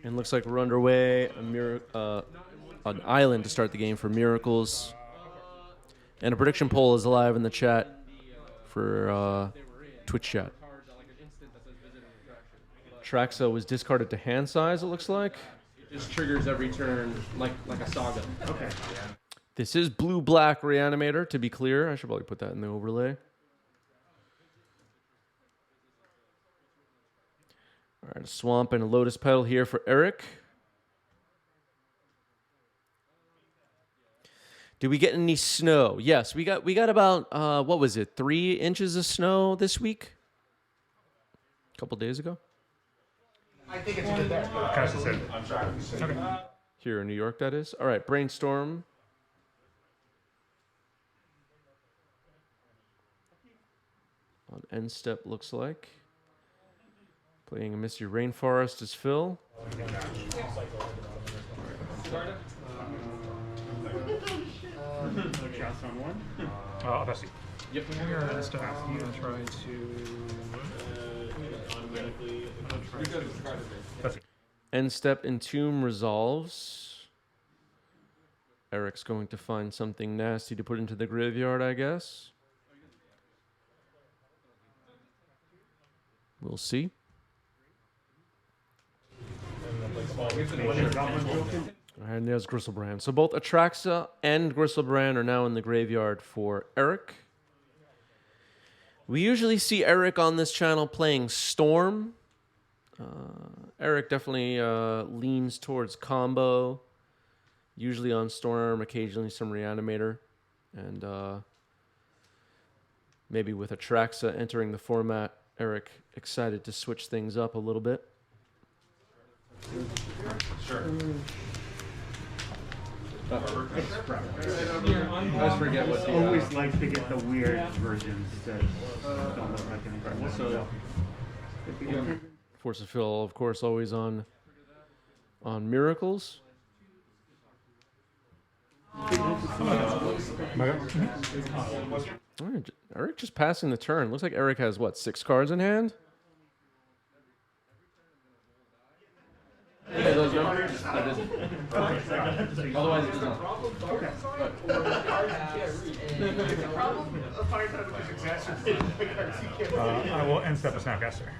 And looks like we're underway. An island to start the game for Miracles. And a prediction poll is live in the chat for Twitch chat. Atraxa was discarded to hand size, it looks like. It just triggers every turn like a saga. Okay. This is blue-black Reanimator, to be clear. I should probably put that in the overlay. All right, a Swamp and a Lotus Petal here for Eric. Did we get any snow? Yes, we got about, what was it, 3 inches of snow this week? A couple days ago? I think it's good there. Okay. Here in New York, that is. All right, Brainstorm. On end step, looks like. Playing a Misty Rainforest as Phil. Shots on one. That's it. Yep. Here and stuff. I'm gonna try to. That's it. End step Entomb resolves. Eric's going to find something nasty to put into the graveyard, I guess. We'll see. And there's Gristlebrand. So both Atraxa and Gristlebrand are now in the graveyard for Eric. We usually see Eric on this channel playing Storm. Eric definitely leans towards combo. Usually on Storm, occasionally some Reanimator. And maybe with Atraxa entering the format, Eric excited to switch things up a little bit. Sure. I always like to get the weird versions that don't look like anything. So, Force of Phil, of course, always on Miracles. All right, Eric just passing the turn. Looks like Eric has, what, 6 cards in hand? Yeah, those numbers. Otherwise, it doesn't. I will end step a Snapcaster.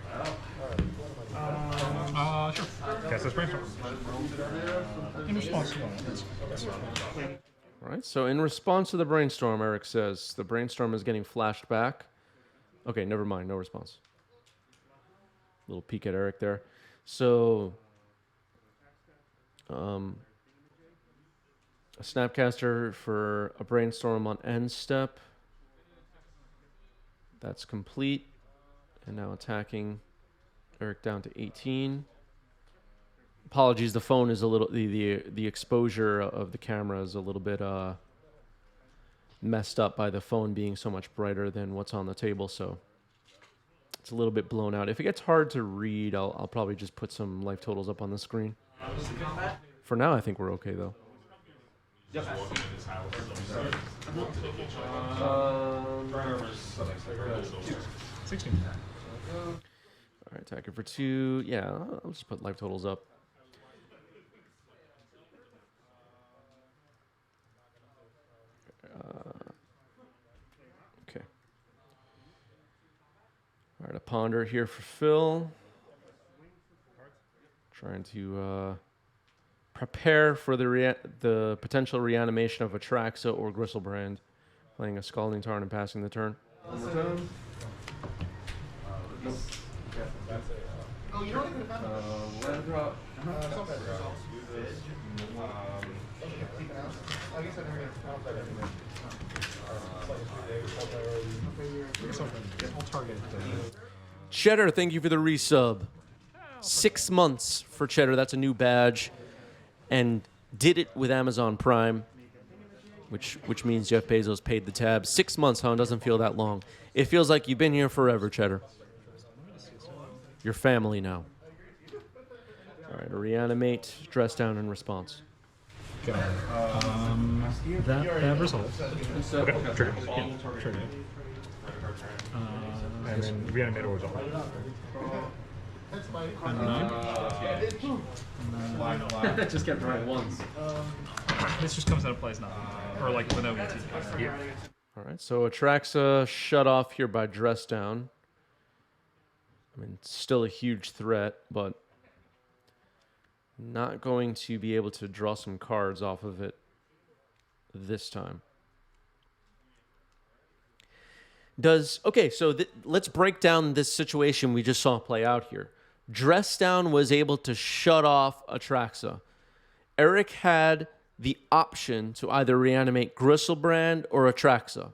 Sure. Cast this Brainstorm. In response to that. All right, so in response to the Brainstorm, Eric says, the Brainstorm is getting flashed back. Okay, never mind, no response. Little peek at Eric there. So, a Snapcaster for a Brainstorm on end step. That's complete. And now attacking Eric down to 18. Apologies, the phone is a little, the exposure of the camera is a little bit messed up by the phone being so much brighter than what's on the table, so it's a little bit blown out. If it gets hard to read, I'll probably just put some life totals up on the screen. For now, I think we're okay, though. Yep. 16. All right, attacking for 2. Yeah, I'll just put life totals up. Okay. All right, a Ponder here for Phil. Trying to prepare for the potential reanimation of Atraxa or Gristlebrand. Playing a Scalding Tarn and passing the turn. oh, you don't even have Land drop. I guess I never found that anyway. I'll target. Cheddar, thank you for the resub. 6 months for Cheddar. That's a new badge. And did it with Amazon Prime, which means Jeff Bezos paid the tab. 6 months, huh? Doesn't feel that long. It feels like you've been here forever, Cheddar. You're family now. All right, a Reanimate, Dress Down in response. Okay. That resolves. Okay. Trigger. Yeah, trigger. And then Reanimator was on. Just kept drawing ones. This just comes out of play as nothing, or like with no ET. Yeah. All right, so Atraxa shut off here by Dress Down. I mean, still a huge threat, but not going to be able to draw some cards off of it this time. Okay, so let's break down this situation we just saw play out here. Dress Down was able to shut off Atraxa. Eric had the option to either reanimate Gristlebrand or Atraxa.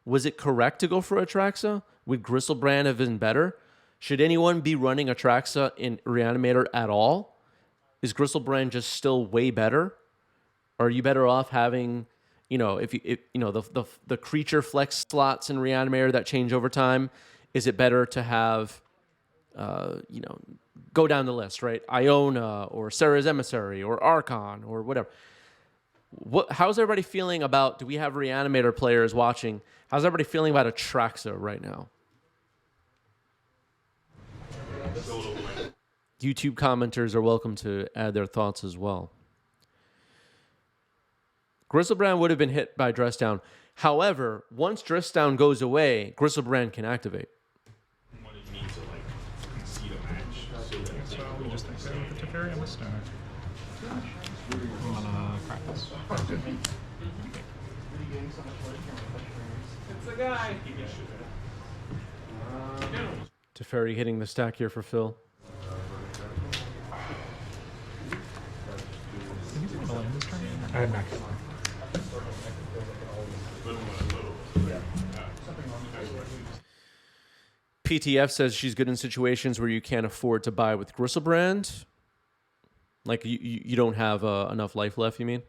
Was it correct to go for Atraxa? Would Gristlebrand have been better? Should anyone be running Atraxa in Reanimator at all? Is Gristlebrand just still way better? Or are you better off having, the creature flex slots in Reanimator that change over time? Is it better to have, go down the list, right? Iona or Sarah's Emissary or Archon or whatever. How's everybody feeling about, do we have Reanimator players watching? How's everybody feeling about Atraxa right now? YouTube commenters are welcome to add their thoughts as well. Gristlebrand would have been hit by Dress Down. However, once Dress Down goes away, Gristlebrand can activate. What did you need to like concede a match? So we just think that with the Teferi and the Stone. Crack this. It's a guy. Teferi hitting the stack here for Phil. Did you want to land this turn? I had max. PTF says she's good in situations where you can't afford to buy with Gristlebrand. Like you don't have enough life left, you mean?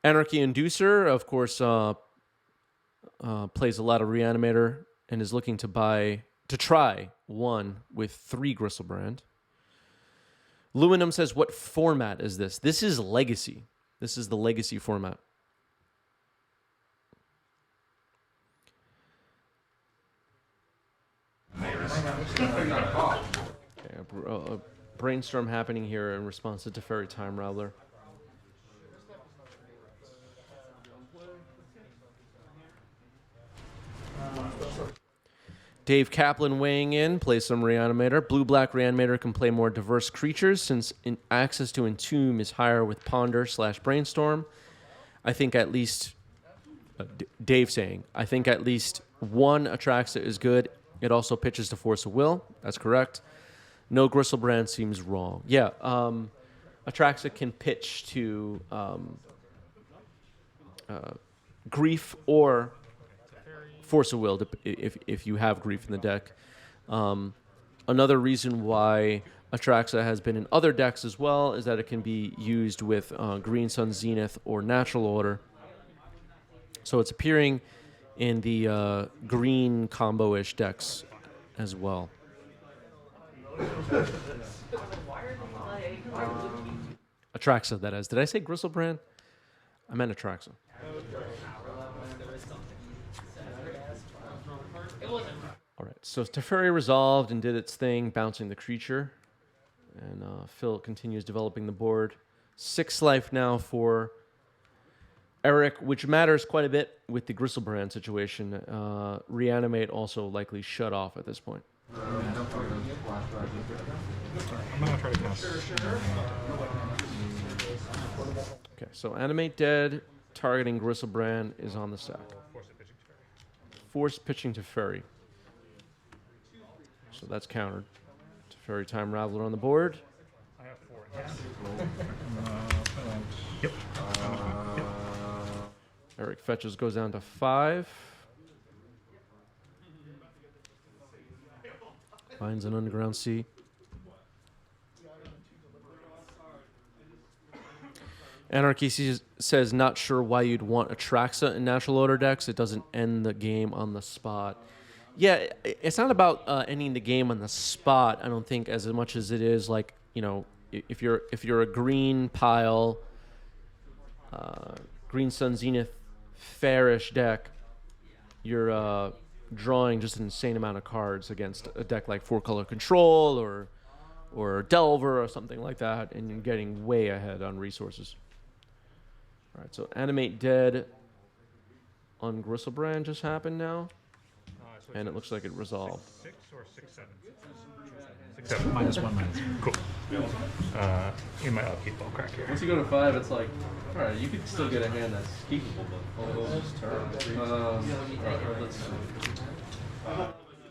Anarchy Inducer, of course, plays a lot of Reanimator and is looking to try one with 3 Gristlebrand. Luminum says, what format is this? This is Legacy. This is the Legacy format. Okay, brainstorm happening here in response to Teferi Time Rattler. Dave Kaplan weighing in, plays some Reanimator. Blue-black Reanimator can play more diverse creatures since access to Entomb is higher with Ponder/Brainstorm. I think at least, Dave saying, I think at least one Atraxa is good. It also pitches to Force of Will. That's correct. No Gristlebrand seems wrong. Yeah, Atraxa can pitch to Grief or Force of Will if you have Grief in the deck. Another reason why Atraxa has been in other decks as well is that it can be used with Green Sun Zenith or Natural Order. So it's appearing in the green combo-ish decks as well. Atraxa, that is. Did I say Gristlebrand? I meant Atraxa. All right, so Teferi resolved and did its thing, bouncing the creature. And Phil continues developing the board. 6 life now for Eric, which matters quite a bit with the Gristlebrand situation. Reanimate also likely shut off at this point. I'm going to try to cast. Okay, so Animate Dead, targeting Gristlebrand is on the stack. Force pitching to Teferi. So that's countered. Teferi Time Rattler on the board. I have 4 in Yep. Eric fetches, goes down to 5. Finds an Underground Sea. Anarchy says, not sure why you'd want Atraxa in Natural Order decks. It doesn't end the game on the spot. Yeah, it's not about ending the game on the spot, I don't think, as much as it is like, if you're a green pile, Green Sun Zenith fairish deck, you're drawing just an insane amount of cards against a deck like 4-color Control or Delver or something like that, and you're getting way ahead on resources. All right, so Animate Dead on Gristlebrand just happened now, and it looks like it resolved. 6 or 6/7? 6/7. -1/-1. Cool. In my upkeep, I'll crack here. Once you go to 5, it's like, all right, you could still get a hand that's keepable, but all those turn. Let's see.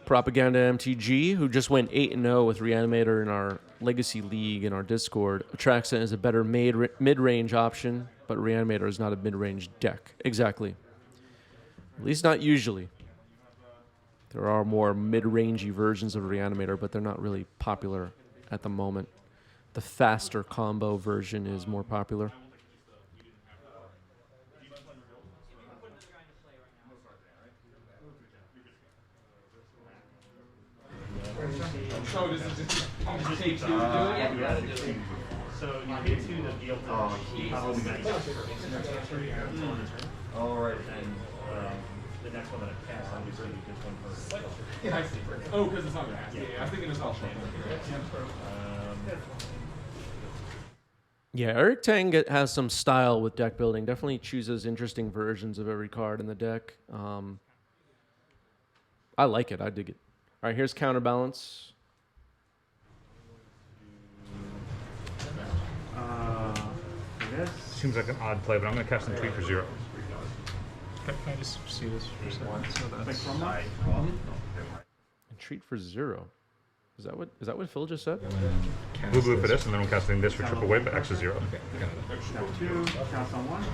Propaganda MTG, who just went 8-0 with Reanimator in our Legacy League in our Discord. Atraxa is a better mid-range option, but Reanimator is not a mid-range deck. Exactly. At least not usually. There are more mid-rangey versions of Reanimator, but they're not really popular at the moment. The faster combo version is more popular. So does it just take 2 to do it? So you pay 2 to deal All right, and the next one that I cast, obviously, you get 1 per. Yeah, I see. Oh, because it's not going to yeah, I'm thinking it's all standard. Yeah, Eric Tang has some style with deck building. Definitely chooses interesting versions of every card in the deck. I like it. I dig it. All right, here's Counterbalance. This. Seems like an odd play, but I'm going to cast Entreat for 0. Can I just see this for a second? So that's Entreat for 0. Is that what Phil just said? blue for this, and then I'm casting this for triple wave, but X is 0. Okay, got it. Step 2, cast on 1.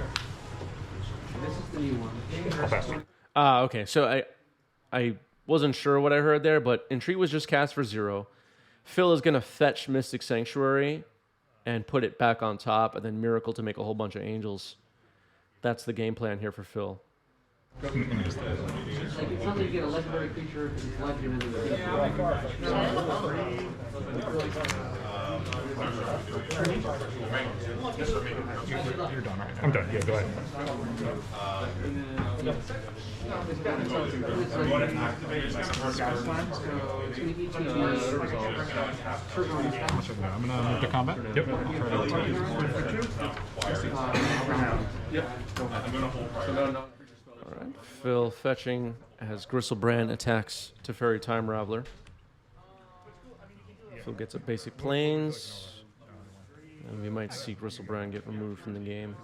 This is the new one. I'll pass it. Okay. So I wasn't sure what I heard there, but Entreat was just cast for 0. Phil is going to fetch Mystic Sanctuary and put it back on top, and then Miracle to make a whole bunch of angels. That's the game plan here for Phil. Like it's something you get a legendary creature because it's legend in the You're done, right? I'm done. Yeah, go ahead. I'm gonna move to combat. Yep. I'll try to All right. Phil fetching as Gristlebrand attacks Teferi Time Raveler. Phil gets a basic planes, and we might see Gristlebrand get removed from the game.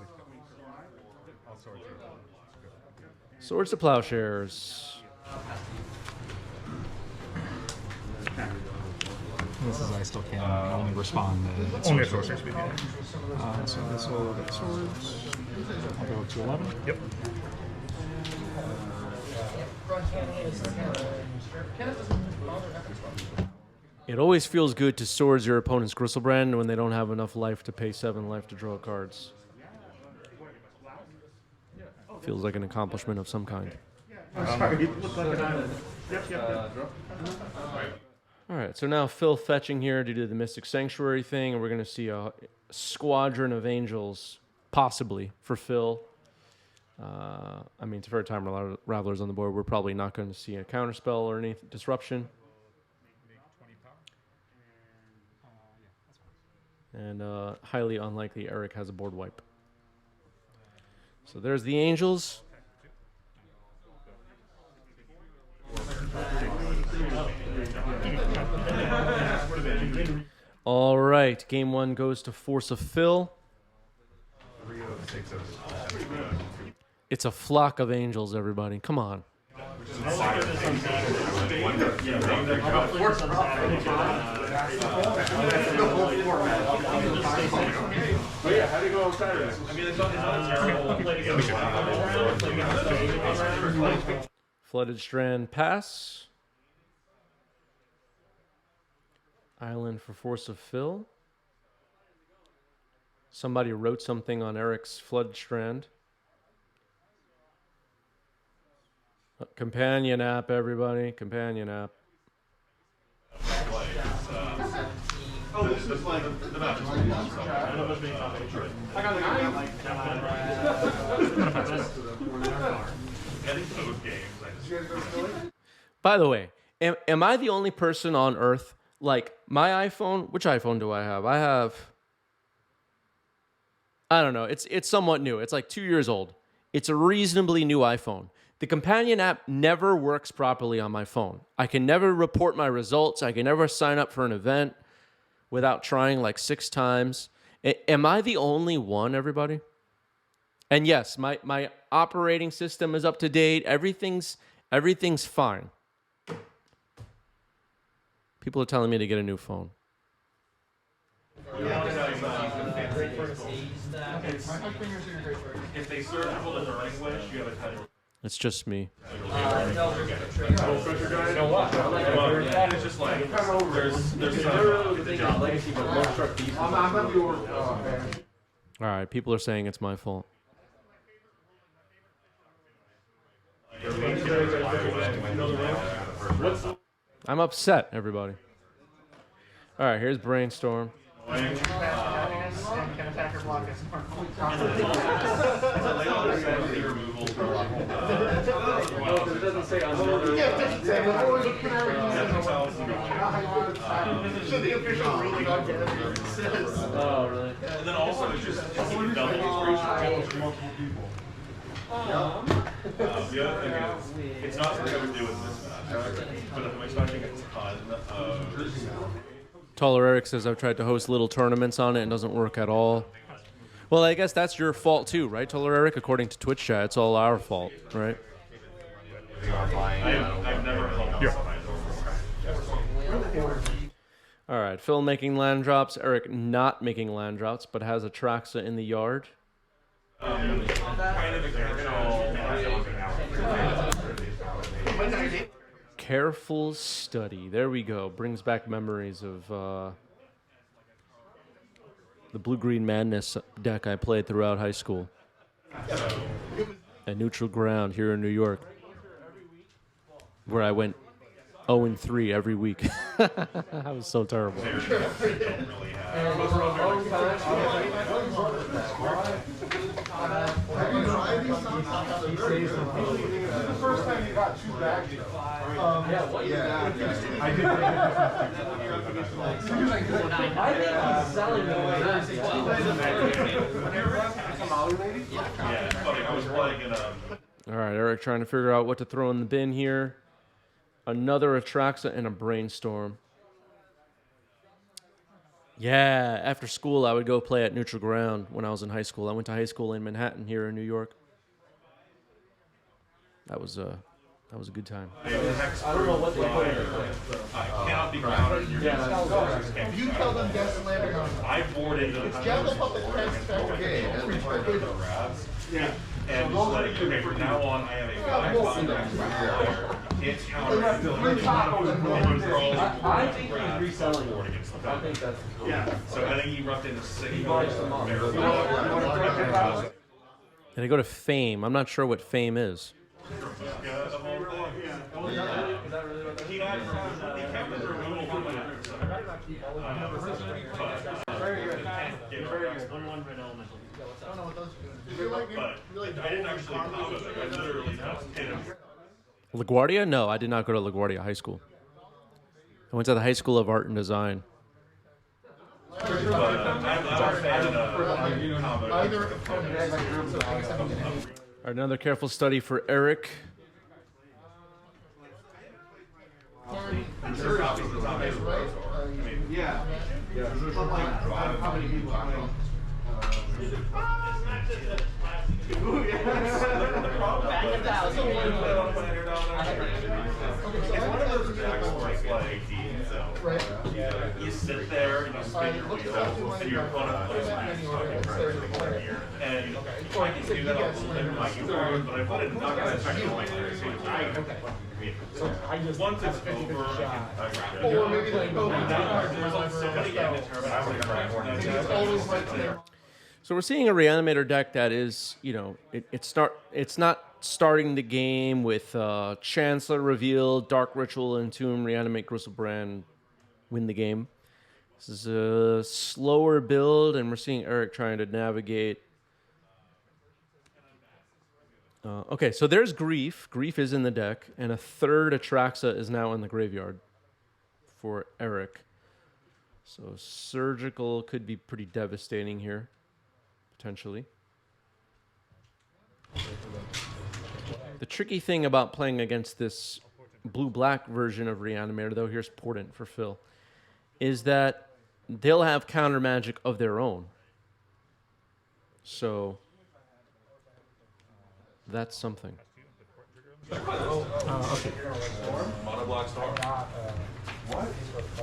Swords to Plowshares. This is I still can only respond to only a sorcery speed. So this will get swords. I'll go to 11. Yep. It always feels good to swords your opponent's Gristlebrand when they don't have enough life to pay 7 life to draw cards. Feels like an accomplishment of some kind. Sorry, it looked like an island. Yep. All right, so now Phil fetching here to do the Mystic Sanctuary thing, and we're going to see a squadron of angels, possibly, for Phil. I mean, Teferi Time Raveler's on the board. We're probably not going to see a counterspell or any disruption. And highly unlikely Eric has a board wipe. So there's the angels. All right, game 1 goes to Force of Phil. It's a flock of angels, everybody. Come on. Flooded Strand pass. Island for Force of Phil. Somebody wrote something on Eric's Flood Strand. Companion app, everybody. Companion app. Oh, this is like the match. I got the By the way, am I the only person on Earth? Like, my iPhone, which iPhone do I have? I don't know. It's somewhat new. It's like 2 years old. It's a reasonably new iPhone. The companion app never works properly on my phone. I can never report my results. I can never sign up for an event without trying like 6 times. Am I the only one, everybody? And yes, my operating system is up to date. Everything's fine. People are telling me to get a new phone. If they serve people in their English, you have a title. It's just me. It's just like there's All right, people are saying it's my fault. I'm upset, everybody. All right, here's Brainstorm. Oh, really? And then also it's just double multiple people. The other thing is, it's not something I would do with this match, but I'm expecting a ton of. Taller Eric says I've tried to host little tournaments on it and it doesn't work at all. Well, I guess that's your fault too, right, Taller Eric? According to Twitch chat, it's all our fault, right? I've never helped All right, Phil making land drops, Eric not making land drops, but has Atraxa in the yard. kind of Careful study. There we go. Brings back memories of the Blue-Green Madness deck I played throughout high school. At Neutral Ground here in New York, where I went 0-3 every week. That was so terrible. All right, Eric trying to figure out what to throw in the bin here. Another Atraxa and a Brainstorm. Yeah, after school I would go play at Neutral Ground when I was in high school. I went to high school in Manhattan here in New York. That was a good time. I don't know what they put in. I cannot be counted. If you tell them guess landing on I board into the Jabba Puppet Test Factory. Yeah. And just like, okay, from now on, I have a 5 player. You can't counter it. I think he's reselling it. I think that's cool. Yeah. So I think he roughed into 6. He buys them up. And I go to Fame. I'm not sure what Fame is. LaGuardia? No, I did not go to LaGuardia High School. I went to the High School of Art and Design. Another careful study for Eric. You sit there, you spin your wheel, and your opponent plays and I can do that on the limit of my keyboard, but I put it not going to check it like this. Once it's over, I can Or maybe they go So we're seeing a Reanimator deck that is, it's not starting the game with Chancellor Reveal, Dark Ritual, Entomb, Reanimate, Gristlebrand, win the game. This is a slower build, and we're seeing Eric trying to navigate Okay, so there's Grief. Grief is in the deck, and a third Atraxa is now in the graveyard for Eric. So Surgical could be pretty devastating here, potentially. The tricky thing about playing against this blue-black version of Reanimator, though, here's Portent for Phil, is that they'll have counter magic of their own. So that's something. Okay. Monoblock Storm. What?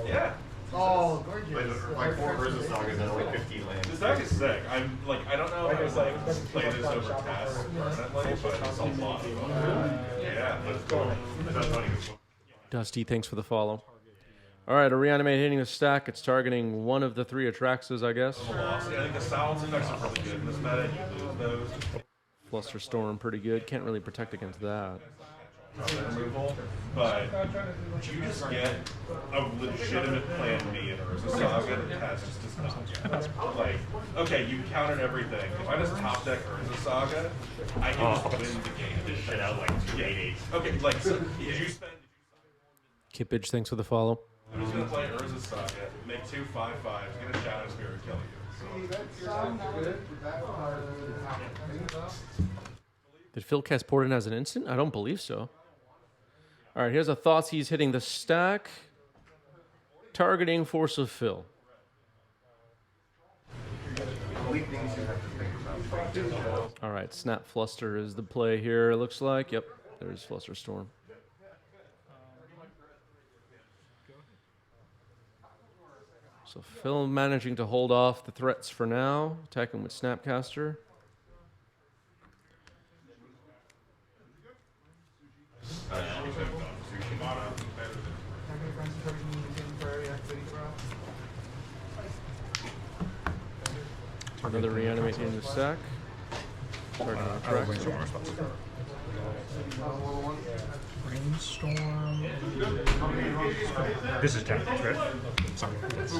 Yeah. Oh, gorgeous. Like 4 Urza Sagas and like 15 lands. This deck is sick. I'm like, I don't know if I play this over tasks permanently, but it's a lot of fun. Yeah, let's go. That's funny. Dusty, thanks for the follow. All right, a Reanimate hitting the stack. It's targeting one of the 3 Atraxas, I guess. Velocity. I think the Silence Index are really good in this meta. You lose those. Fluster Storm, pretty good. Can't really protect against that. Removal, but you just get a legitimate plan B in Urza Saga that Taz just does not. Like, okay, you counted everything. If I just top deck Urza Saga, I can just win the game. Just shit out like 2/8. Okay, like, so did you spend? Kippage, thanks for the follow. I'm just gonna play Urza Saga, make 2 5/5s, get a Shadow Spirit, kill you. Did Phil cast Portent as an instant? I don't believe so. All right, here's a thoughts. He's hitting the stack, targeting Force of Phil. All right, Snap Fluster is the play here, it looks like. Yep, there's Fluster Storm. So Phil managing to hold off the threats for now, attacking with Snapcaster. Another Reanimate in the stack. Brainstorm. This is 10, right? Sorry. Yes.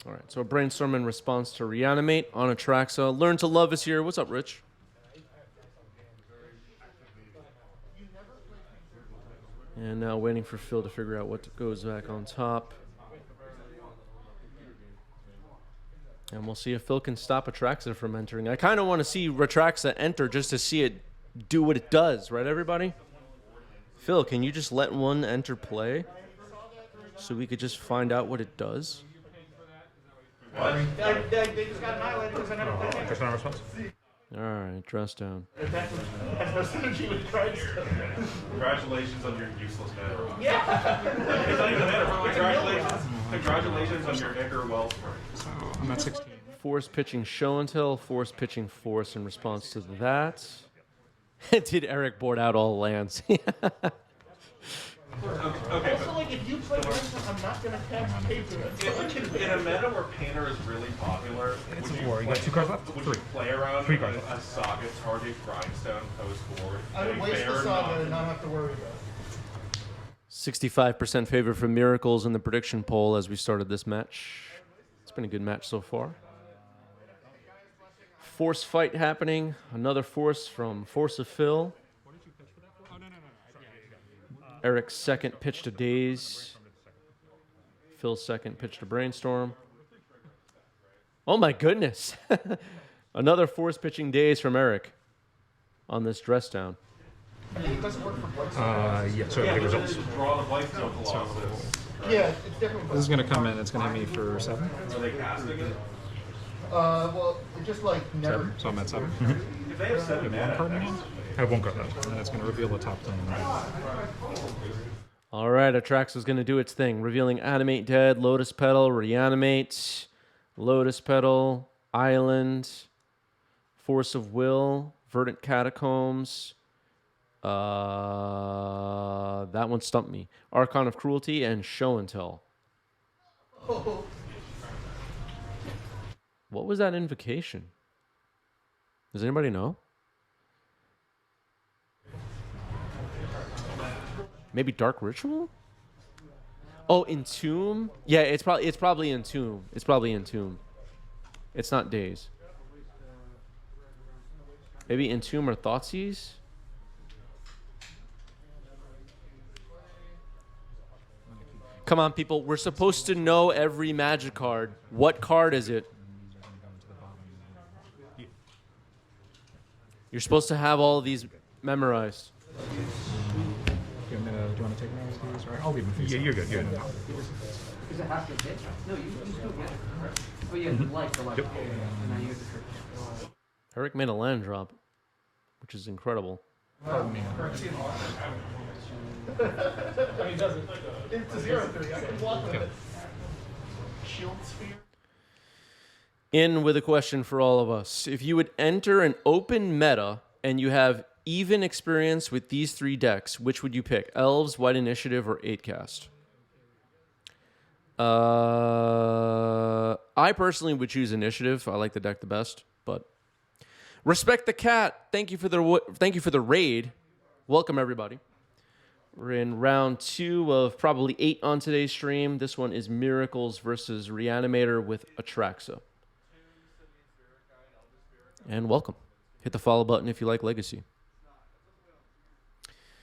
All right, so a Brainstorm in response to Reanimate on Atraxa. Learn to Love is here. What's up, Rich? And now waiting for Phil to figure out what goes back on top. And we'll see if Phil can stop Atraxa from entering. I kind of want to see Atraxa enter just to see it do what it does, right, everybody? Phil, can you just let one enter play so we could just find out what it does? They just got annihilated because I never played. Just not response. All right, dress down. That's no synergy with Christ. Congratulations on your useless mana. Yeah. It's not even a mana. Congratulations on your Icar Wellspring. So I'm at 16. Force pitching Show and Tell, Force pitching Force in response to that. Did Eric board out all lands? Okay, Also, like, if you play Winston, I'm not gonna cast Paper. in a meta where Painter is really popular, It's would a you, war. You got 2 cards left? would 3. you play around 3 with cards a Saga target Grindstone post board? I would waste the Saga and not have to worry about it. 65% favor for Miracles in the prediction poll as we started this match. It's been a good match so far. Force fight happening. Another Force from Force of Phil. Eric's second pitch to Daze. Phil's second pitch to Brainstorm. Oh my goodness. Another Force pitching Daze from Eric on this dress down. It doesn't work for Blitz. Yeah, so Yeah, the but results. just draw the Blightstone Colossus. Yeah, it's different. This is going to come in. It's going to hit me for 7. Are they casting it? Well, it just like never. 7. So I'm at 7. If they have 7 I have 1 card in mana, hand. I have 1 card left. And it's going to reveal the top 10. All right, Atraxa is going to do its thing, revealing Animate Dead, Lotus Petal, Reanimate, Lotus Petal, Island, Force of Will, Verdant Catacombs. That one stumped me. Archon of Cruelty and Show and Tell. What was that invocation? Does anybody know? Maybe Dark Ritual? Oh, Entomb? Yeah, it's probably Entomb. It's probably Entomb. It's not Daze. Maybe Entomb or Thoughtseize? Come on, people. We're supposed to know every Magic card. What card is it? You're supposed to have all of these memorized. Do you want to take one of these? Or I'll leave them for you. Yeah, you're good. You're good. Because it has to hit? No, you still get it. Oh, yeah, light for light. Yep. And then you have to Eric made a land drop, which is incredible. Pardon me. It's a 0-3. I can block Okay. Shield sphere. In with a question for all of us. If you would enter an open meta and you have even experience with these 3 decks, which would you pick? Elves, White Initiative, or 8-cast? I personally would choose Initiative. I like the deck the best, but Respect the Cat. Thank you for the raid. Welcome everybody. We're in round 2 of probably 8 on today's stream. This one is Miracles versus Reanimator with Atraxa. And welcome. Hit the follow button if you like Legacy.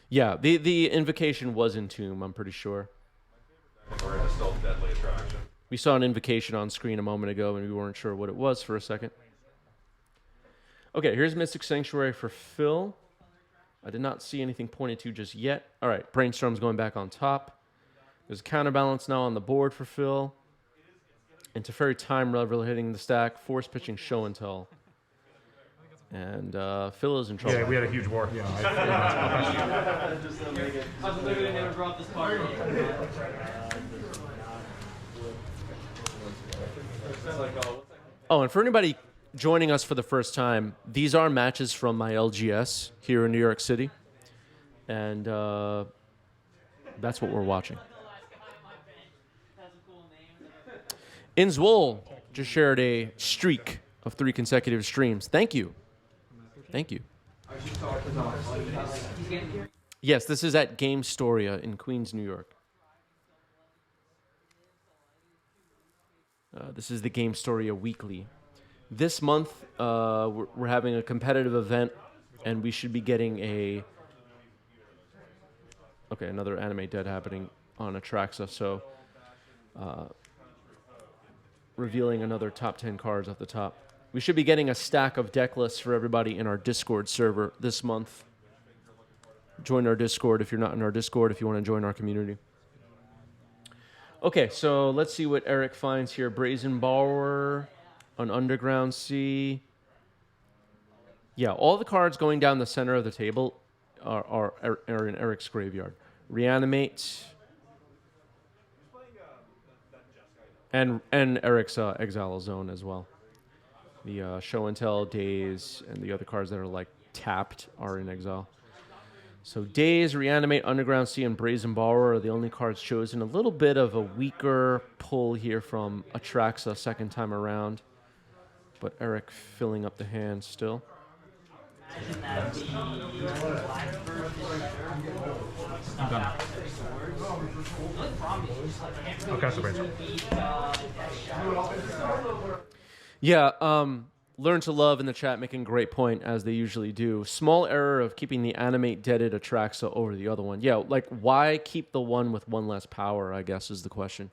Yeah, the invocation was Entomb, I'm pretty sure. Or is it still Deadly Attraction? We saw an invocation on screen a moment ago, and we weren't sure what it was for a second. Okay, here's Mystic Sanctuary for Phil. I did not see anything pointed to just yet. All right, Brainstorm's going back on top. There's a counterbalance now on the board for Phil. And Teferi Time Reveler hitting the stack, force pitching Show and Tell. And Phil is in trouble. Yeah, we had a huge war. Yeah. I was literally never brought this card. Oh, and for anybody joining us for the first time, these are matches from my LGS here in New York City. And that's what we're watching. Inzwol just shared a streak of 3 consecutive streams. Thank you. Thank you. Yes, this is at Game Storia in Queens, New York. This is the Game Storia Weekly. This month, we're having a competitive event, and we should be getting another anime dead happening on Atraxa, so revealing another top 10 cards off the top. We should be getting a stack of deck lists for everybody in our Discord server this month. Join our Discord if you're not in our Discord, if you want to join our community. Okay, so let's see what Eric finds here. Brazen Borrower, an Underground Sea. Yeah, all the cards going down the center of the table are in Eric's graveyard. Reanimate. And Eric's Exile Zone as well. The Show and Tell, Daze, and the other cards that are like tapped are in exile. So Daze, Reanimate, Underground Sea, and Brazen Borrower are the only cards chosen. A little bit of a weaker pull here from Atraxa second time around. But Eric filling up the hand still. I'm done. I'll cast the Brainstorm. Yeah, Learn to Love in the chat making a great point, as they usually do. Small error of keeping the Animate Deaded Atraxa over the other one. Yeah, like, why keep the one with 1 less power, I guess, is the question.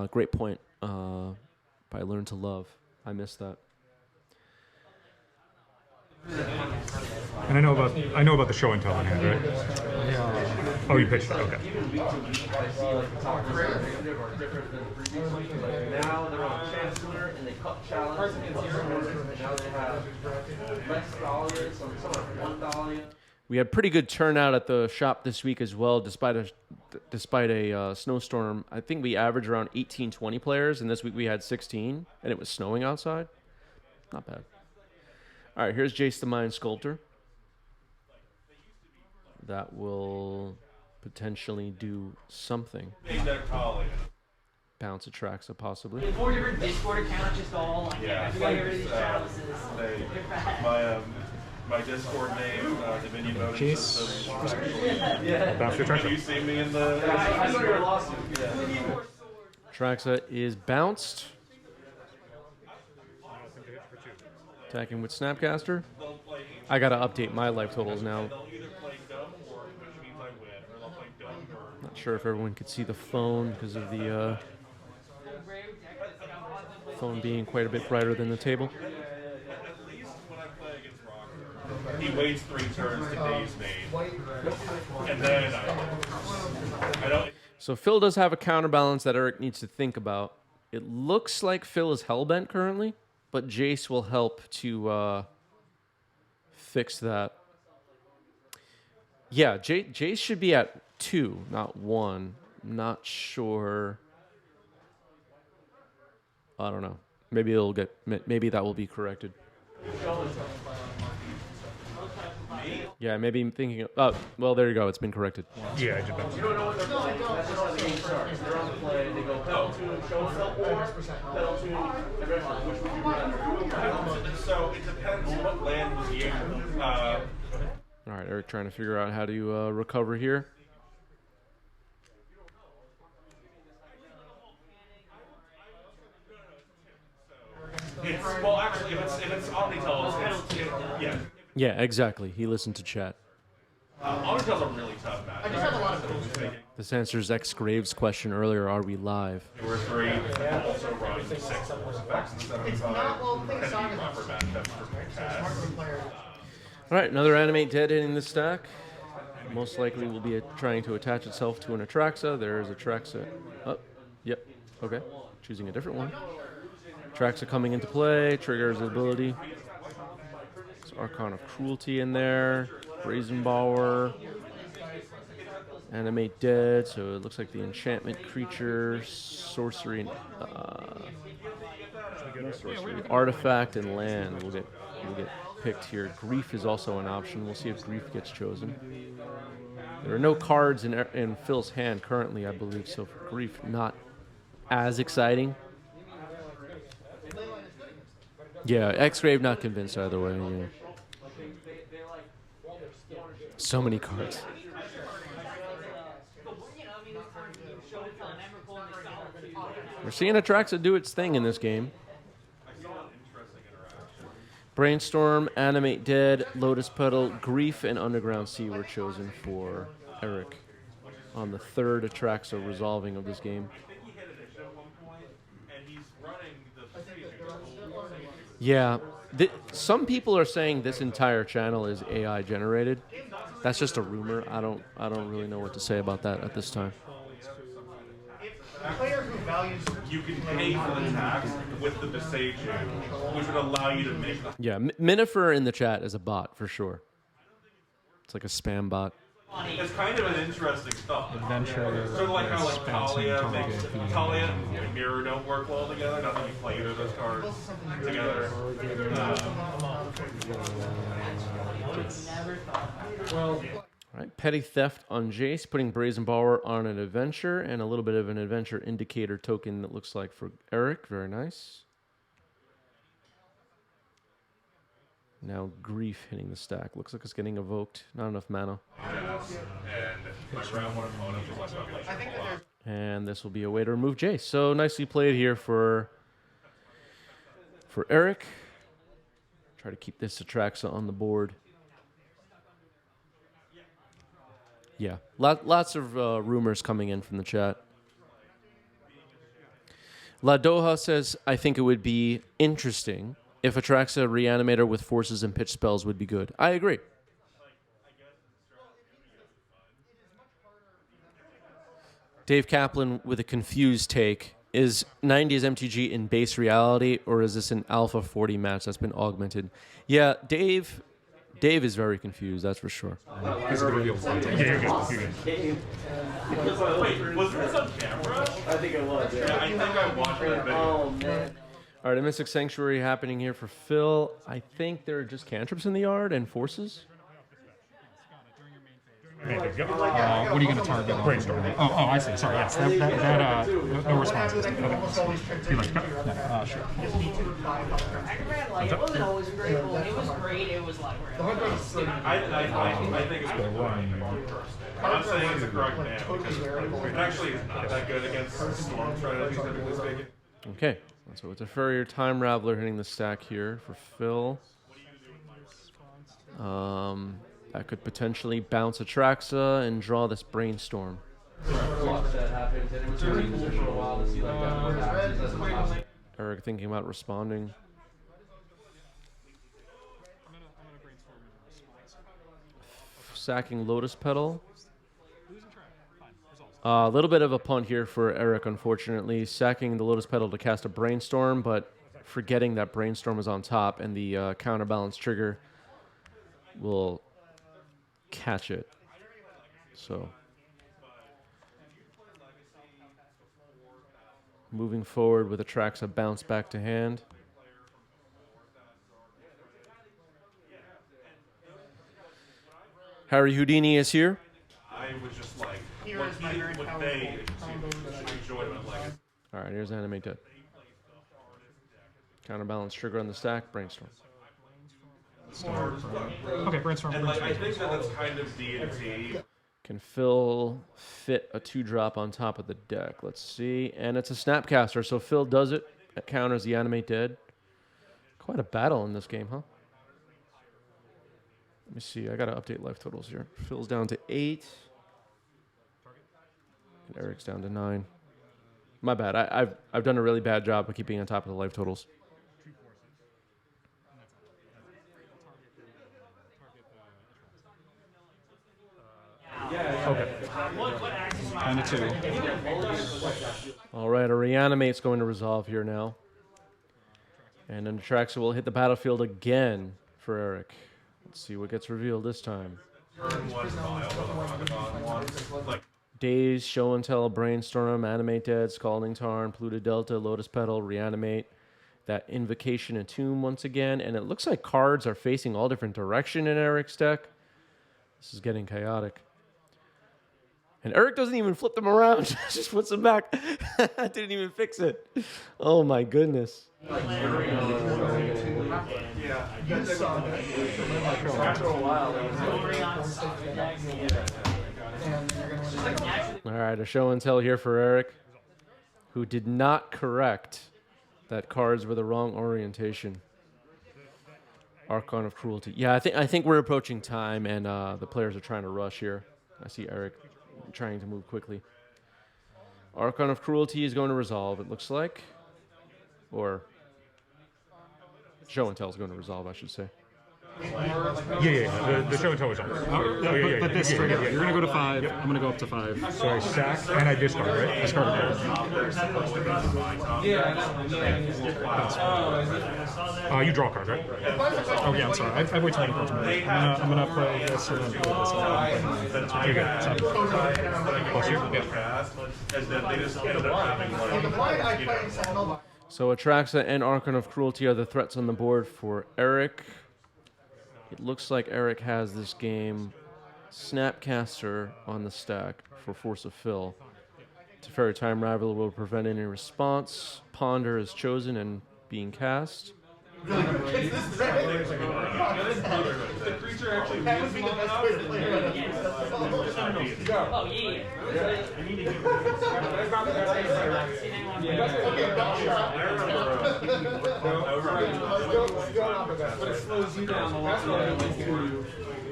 Great point by Learn to Love. I missed that. And I know about the Show and Tell in hand, right? Yeah. Oh, you pitched it. Okay. Now they're on Chancellor and they cut Chalice and cut Swords, and now they have less Dahlia, some like 1 Dahlia. We had pretty good turnout at the shop this week as well, despite a snowstorm. I think we averaged around 18, 20 players, and this week we had 16, and it was snowing outside. Not bad. All right, here's Jace the Mind Sculptor. That will potentially do something. Bounce Atraxa, possibly. 4 different Discord accounts, just all like, Yeah, I get rid of these chalices. My Discord name, Dominion Voting System. Bounce your Have you Atraxa. seen me in the? I saw your lawsuit. Yeah. Atraxa is bounced. Attacking with Snapcaster. I gotta update my life totals now. They'll either play dumb, or which means I win, or they'll play dumb, or Not sure if everyone could see the phone because of the phone being quite a bit brighter than the table. at least when I play against Rocker, he waits 3 turns to daze me, and then I don't. So Phil does have a counterbalance that Eric needs to think about. It looks like Phil is hellbent currently, but Jace will help to fix that. Yeah, Jace should be at 2, not 1. Not sure. I don't know. Maybe it'll get. Maybe that will be corrected. Yeah, maybe I'm thinking. Oh, well, there you go. It's been corrected. Yeah, I did that. You don't know what they're playing. That's just how the game starts. They're on the play. They go pedal tune, show fill, or pedal tune, aggression. Which would you rather? So it depends what land was used. All right, Eric trying to figure out how to recover here. Well, actually, if it's Omnitell, yeah. Yeah, exactly. He listened to chat. Omnitell's a really tough match. I just have a lot of This answers X Graves' question earlier. Are we live? We're 3, also run 6 force effects instead of 5. And even upper matchups for cast. All right, another Animate Dead hitting the stack. Most likely will be trying to attach itself to an Atraxa. There's Atraxa. Oh, yep. Okay. Choosing a different one. Atraxa coming into play. Triggers ability. There's Archon of Cruelty in there. Brazen Bower. Animate Dead. So it looks like the enchantment creature, sorcery, and no sorcery, artifact, and land will get picked here. Grief is also an option. We'll see if Grief gets chosen. There are no cards in Phil's hand currently, I believe, so for Grief, not as exciting. Yeah, X-Grave not convinced either way. Yeah. So many cards. We're seeing Atraxa do its thing in this game. Brainstorm, Animate Dead, Lotus Petal, Grief, and Underground Sea were chosen for Eric on the 3rd Atraxa resolving of this game. Yeah, some people are saying this entire channel is AI generated. That's just a rumor. I don't really know what to say about that at this time. A player who values You can pay for the tax with the Beseiju, which would allow you to make the Yeah, Minifer in the chat is a bot for sure. It's like a spam bot. It's kind of an interesting thought. Adventure. Sort of like how like Talia Target, makes Talia and Mirror don't work well together. Not that you play either of those cards together. All right, Petty Theft on Jace, putting Brazen Bower on an Adventure, and a little bit of an Adventure Indicator token that looks like for Eric. Very nice. Now Grief hitting the stack. Looks like it's getting evoked. Not enough mana. And this will be a way to remove Jace. So nicely played here for Eric. Try to keep this Atraxa on the board. Yeah, lots of rumors coming in from the chat. La Doha says, I think it would be interesting if Atraxa Reanimator with forces and pitch spells would be good. I agree. Dave Kaplan with a confused take. Is 90s MTG in base reality, or is this an Alpha 40 match that's been augmented? Yeah, Dave is very confused, that's for sure. This is the reveal. Yeah, you're good. Wait, was this on camera? I think it was. Yeah, I think I watched that video. Oh, man. All right, a Mystic Sanctuary happening here for Phil. I think there are just cantrips in the yard and forces. What are you going to target? Brainstorm. Oh, I see. Sorry, yes. That no responses. Okay. You like that? Sure. it wasn't always great, but when it was great, it was like I think it's good. I'm not saying it's a correct man because it actually is not that good against Storm strategies, typically speaking. Okay, so it's a Furrier Time Raveler hitting the stack here for Phil. That could potentially bounce Atraxa and draw this Brainstorm. Eric thinking about responding. Sacking Lotus Petal. A little bit of a punt here for Eric, unfortunately. Sacking the Lotus Petal to cast a Brainstorm, but forgetting that Brainstorm is on top and the counterbalance trigger will catch it. So, moving forward with Atraxa bounce back to hand. Harry Houdini is here. I was just like, what they enjoyed about Legacy. All right, here's Animate Dead. Counterbalance trigger on the stack, Brainstorm. Okay, Brainstorm. And like, I think that that's kind of D&T. Can Phil fit a 2-drop on top of the deck? Let's see. And it's a Snapcaster, so Phil does it. It counters the Animate Dead. Quite a battle in this game, huh? Let me see. I got to update life totals here. Phil's down to 8. And Eric's down to 9. My bad. I've done a really bad job of keeping on top of the life totals. Okay. And a 2. All right, a Reanimate's going to resolve here now. And then Atraxa will hit the battlefield again for Eric. Let's see what gets revealed this time. Daze, Show and Tell, Brainstorm, Animate Dead, Scalding Tarn, Pluto Delta, Lotus Petal, Reanimate. That Invocation and Tomb once again. And it looks like cards are facing all different directions in Eric's deck. This is getting chaotic. And Eric doesn't even flip them around. Just puts them back. Didn't even fix it. Oh my goodness. All right, a show and tell here for Eric, who did not correct that cards were the wrong orientation. Archon of Cruelty. Yeah, I think we're approaching time, and the players are trying to rush here. I see Eric trying to move quickly. Archon of Cruelty is going to resolve, it looks like. Or Show and Tell is going to resolve, I should say. Yeah. The show and tell was on. But this straight up, you're going to go to 5. I'm going to go up to 5. So I sack and I discard, right? Discard it. You draw cards, right? Oh, yeah, I'm sorry. I have way too many cards. I'm going to play this and then play this. You're good. Plus you? Yeah. So Atraxa and Archon of Cruelty are the threats on the board for Eric. It looks like Eric has this game Snapcaster on the stack for Force of Fill. Teferi Time Raveler will prevent any response. Ponder is chosen and being cast. The creature actually moves long enough. Oh, yeah. But it slows you down a lot.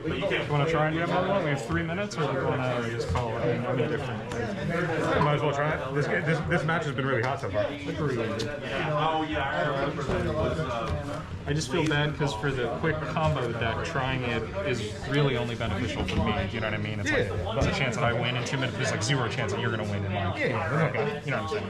You want to try and get another one? We have 3 minutes, or do you want to just call it? I'm indifferent. Might as well try it. This match has been really hot so far. I just feel bad because for the quick combo deck, trying it is really only beneficial for me. You know what I mean? It's like there's a chance that I win in 2 minutes. There's like 0 chance that you're going to win in like, okay. You know what I'm saying?